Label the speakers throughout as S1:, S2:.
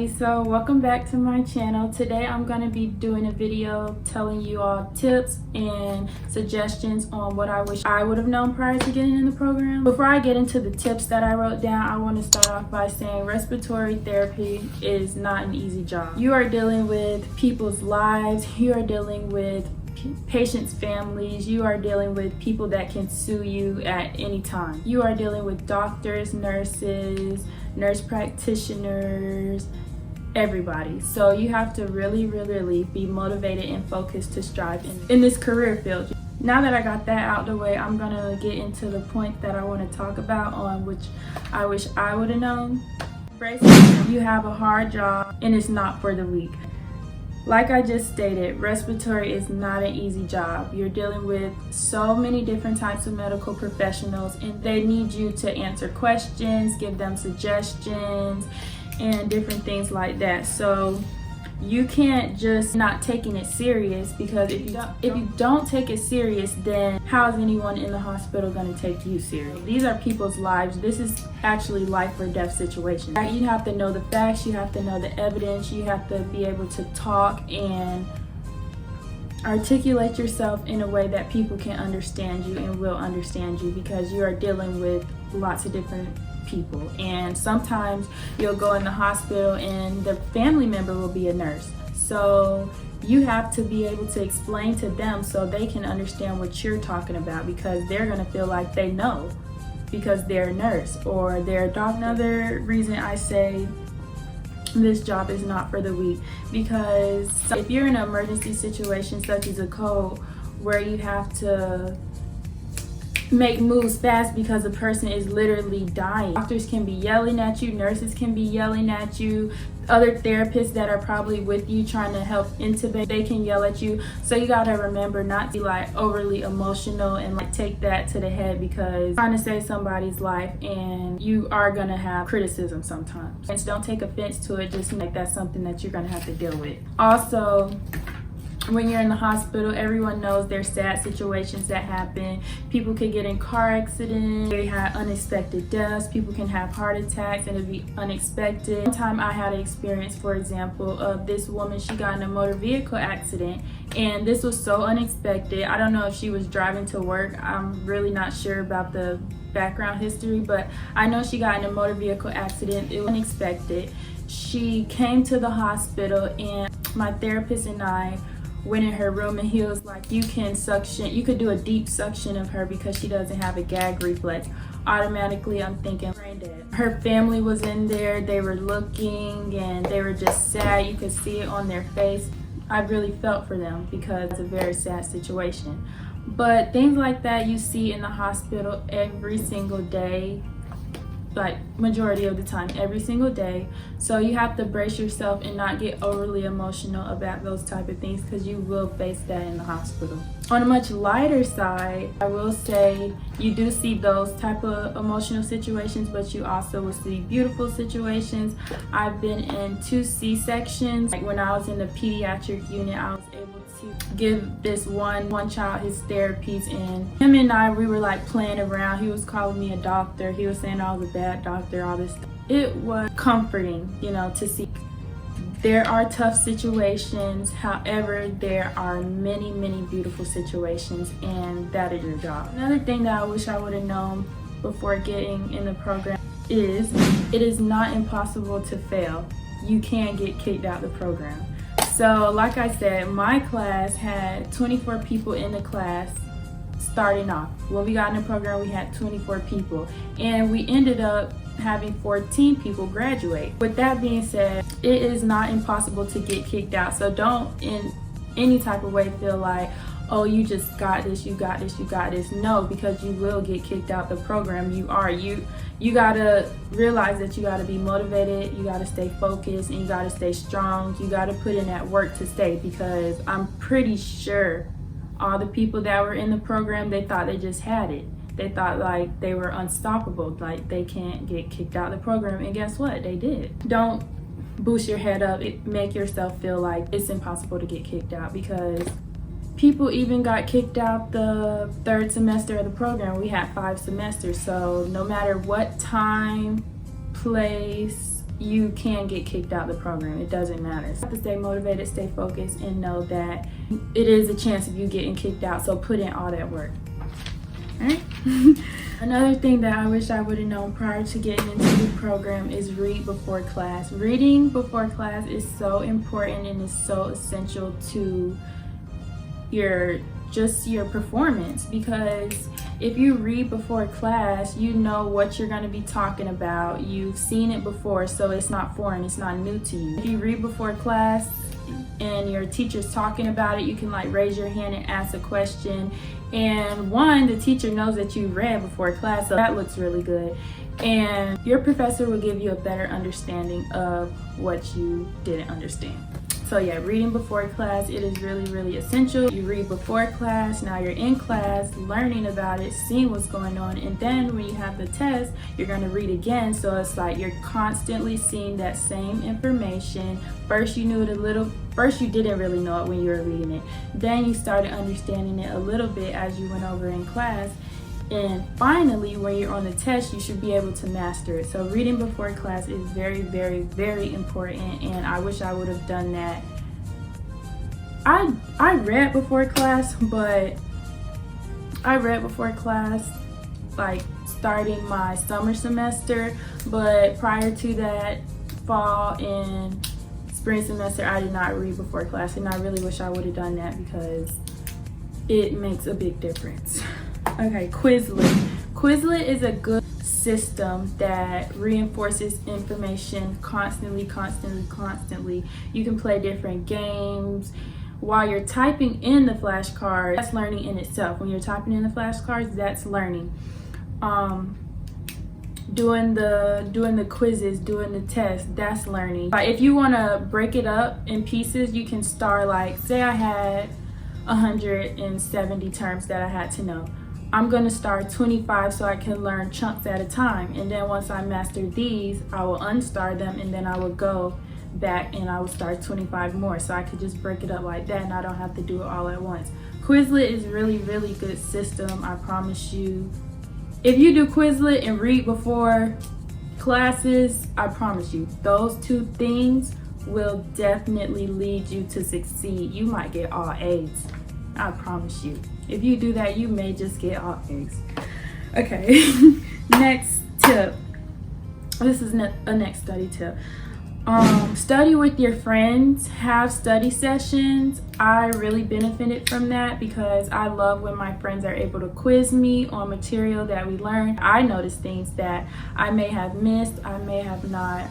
S1: everybody, so welcome back to my channel. Today I'm going to be doing a video telling you all tips and suggestions on what I wish I would have known prior to getting in the program. Before I get into the tips that I wrote down, I want to start off by saying respiratory therapy is not an easy job. You are dealing with people's lives, you are dealing with patients' families, you are dealing with people that can sue you at any time. You are dealing with doctors, nurses, nurse practitioners, everybody. So you have to really be motivated and focused to strive in this career field. Now that I got that out the way, I'm gonna get into the point that I want to talk about, on which I wish I would have known. You have a hard job and it's not for the weak. Like I just stated, respiratory is not an easy job. You're dealing with so many different types of medical professionals, and they need you to answer questions, give them suggestions, and different things like that. So you can't just not taking it serious, because if you don't take it serious, then how is anyone in the hospital going to take you serious? These are people's lives. This is actually life or death situation. You have to know the facts, you have to know the evidence, you have to be able to talk and articulate yourself in a way that people can understand you and will understand you, because you are dealing with lots of different people. And sometimes you'll go in the hospital and the family member will be a nurse, so you have to be able to explain to them so they can understand what you're talking about, because they're going to feel like they know because they're a nurse or they're a doctor. Another reason I say this job is not for the weak, because if you're in an emergency situation such as a cold where you have to make moves fast because a person is literally dying, doctors can be yelling at you, nurses can be yelling at you, other therapists that are probably with you trying to help intubate, they can yell at you. So you got to remember not to be like overly emotional and like take that to the head, because you're trying to save somebody's life and you are going to have criticism sometimes. And don't take offense to it, just like that's something that you're going to have to deal with. Also, when you're in the hospital, everyone knows there's sad situations that happen. People could get in car accidents, they have unexpected deaths, people can have heart attacks and it'll be unexpected. One time I had an experience, for example, of this woman. She got in a motor vehicle accident, and this was so unexpected. I don't know if she was driving to work. I'm really not sure about the background history, but I know she got in a motor vehicle accident. It was unexpected. She came to the hospital, and my therapist and I went in her room, and he was like, you could do a deep suction of her because she doesn't have a gag reflex. Automatically I'm thinking brain dead. Her family was in there, they were looking and they were just sad. You could see it on their face. I really felt for them because it's a very sad situation. But things like that you see in the hospital every single day, like majority of the time, every single day. So you have to brace yourself and not get overly emotional about those type of things, because you will face that in the hospital. On a much lighter side, I will say you do see those type of emotional situations, but you also will see beautiful situations. I've been in 2 C-sections. Like when I was in the pediatric unit, I was able to give this one child his therapies, and him and I, we were like playing around. He was calling me a doctor, he was saying I was a bad doctor, all this stuff. It was comforting, you know, to see. There are tough situations, however there are many beautiful situations, and that is your job. Another thing that I wish I would have known before getting in the program is it is not impossible to fail. You can get kicked out of the program. So like I said, my class had 24 people in the class starting off. When we got in the program, we had 24 people, and we ended up having 14 people graduate. With that being said, it is not impossible to get kicked out. So don't in any type of way feel like, oh, you just got this, you got this, you got this. No, because you will get kicked out the program. You gotta realize that you gotta be motivated, you gotta stay focused, and you gotta stay strong. You gotta put in that work to stay, because I'm pretty sure all the people that were in the program, they thought they just had it. They thought like they were unstoppable, like they can't get kicked out of the program, and guess what? They did. Don't boost your head up, make yourself feel like it's impossible to get kicked out, because people even got kicked out the 3rd semester of the program. We had 5 semesters, so no matter what time, place, you can get kicked out of the program. It doesn't matter. So you have to stay motivated, stay focused, and know that it is a chance of you getting kicked out, so put in all that work. All right? Another thing that I wish I would have known prior to getting into the program is read before class. Reading before class is so important and is so essential to your performance, because if you read before class, you know what you're going to be talking about. You've seen it before, so it's not foreign, it's not new to you. If you read before class and your teacher's talking about it, you can like raise your hand and ask a question, and the teacher knows that you read before class, so that looks really good, and your professor will give you a better understanding of what you didn't understand. So yeah, reading before class, it is really, really essential. You read before class, now you're in class, learning about it, seeing what's going on, and then when you have the test, you're gonna read again, so it's like you're constantly seeing that same information. First you knew it a little, first you didn't really know it when you were reading it, then you started understanding it a little bit as you went over in class, and finally when you're on the test, you should be able to master it. So reading before class is very, very, very important, and I wish I would have done that. I read before class, but I read before class like starting my summer semester, but prior to that, fall and spring semester, I did not read before class, and I really wish I would have done that because it makes a big difference. Okay, Quizlet. Quizlet is a good system that reinforces information constantly. You can play different games while you're typing in the flashcards. That's learning in itself. When you're typing in the flashcards, that's learning. Doing the quizzes, doing the tests, that's learning. If you want to break it up in pieces, you can start like, say I had 170 terms that I had to know. I'm going to start 25 so I can learn chunks at a time, and then once I master these, I will unstar them, and then I will go back and I will start 25 more, so I could just break it up like that and I don't have to do it all at once. Quizlet is really, really good system. I promise you, if you do Quizlet and read before classes, I promise you those two things will definitely lead you to succeed. You might get all A's, I promise you. If you do that, you may just get all A's. Okay, next tip. This is a next study tip. Study with your friends, have study sessions. I really benefited from that because I love when my friends are able to quiz me on material that we learned. I notice things that I may have missed, I may have not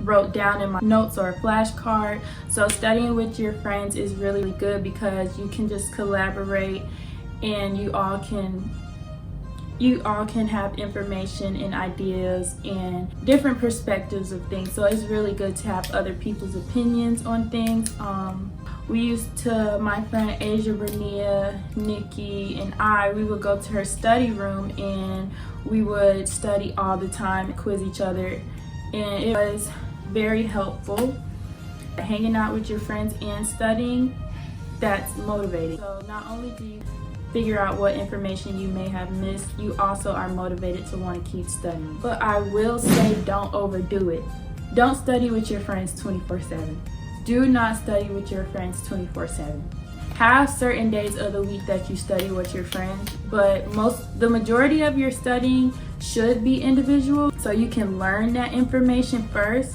S1: wrote down in my notes or a flashcard. So studying with your friends is really good because you can just collaborate, and you all can have information and ideas and different perspectives of things. So it's really good to have other people's opinions on things. We used to, my friend Asia, Bernia, Nikki, and we would go to her study room and we would study all the time, quiz each other, and it was very helpful. Hanging out with your friends and studying, that's motivating. So not only do you figure out what information you may have missed, you also are motivated to want to keep studying. But I will say, don't overdo it. Don't study with your friends 24/7. Do not study with your friends 24/7. Have certain days of the week that you study with your friends, but the majority of your studying should be individual, so you can learn that information first,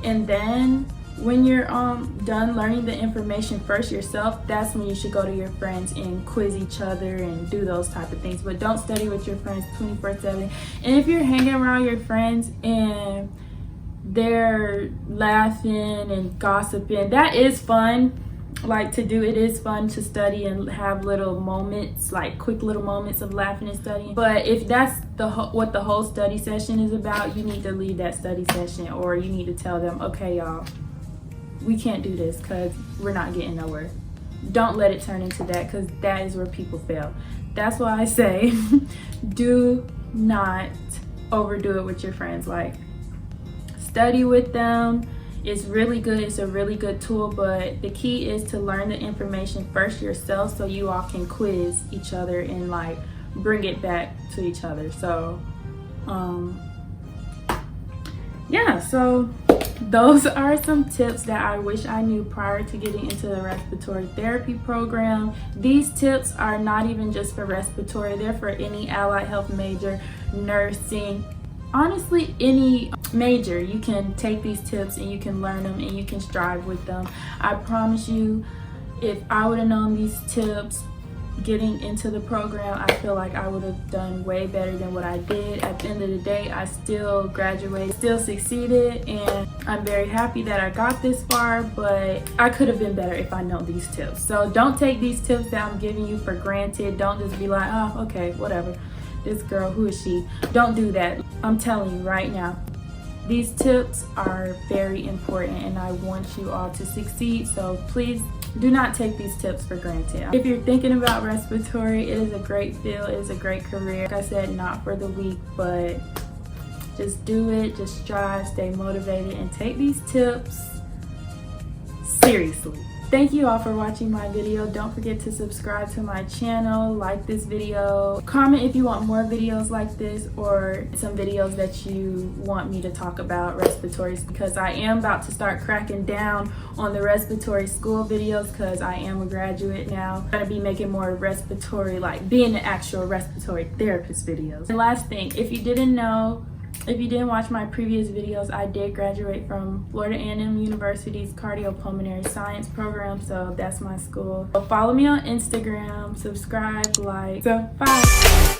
S1: and then when you're done learning the information first yourself, that's when you should go to your friends and quiz each other and do those type of things. But don't study with your friends 24/7. And if you're hanging around your friends and they're laughing and gossiping, that is fun, like to do. It is fun to study and have little moments, like quick little moments of laughing and studying. But if that's what the whole study session is about, you need to leave that study session, or you need to tell them, okay y'all, we can't do this because we're not getting nowhere. Don't let it turn into that, because that is where people fail. That's why I say do not overdo it with your friends. Like, study with them. It's really good. It's a really good tool, but the key is to learn the information first yourself so you all can quiz each other and like bring it back to each other. So yeah, so those are some tips that I wish I knew prior to getting into the respiratory therapy program. These tips are not even just for respiratory, they're for any allied health major, nursing, honestly any major. You can take these tips and you can learn them and you can strive with them. I promise you, if I would have known these tips getting into the program, I feel like I would have done way better than what I did. At the end of the day, I still graduated, still succeeded, and I'm very happy that I got this far, but I could have been better if I know these tips. So don't take these tips that I'm giving you for granted. Don't just be like, oh, okay, whatever. This girl, who is she? Don't do that. I'm telling you right now, these tips are very important and I want you all to succeed. So please do not take these tips for granted. If you're thinking about respiratory, it is a great field, it is a great career. Like I said, not for the weak, but just do it, just strive, stay motivated, and take these tips seriously. Thank you all for watching my video. Don't forget to subscribe to my channel, like this video, comment if you want more videos like this or some videos that you want me to talk about respiratory, because I am about to start cracking down on the respiratory school videos because I am a graduate now. I'm gonna be making more respiratory, like being an actual respiratory therapist videos. And last thing, if you didn't know, if you didn't watch my previous videos, I did graduate from Florida A&M University's Cardiopulmonary Science program, so that's my school. So follow me on Instagram, subscribe, like, so bye.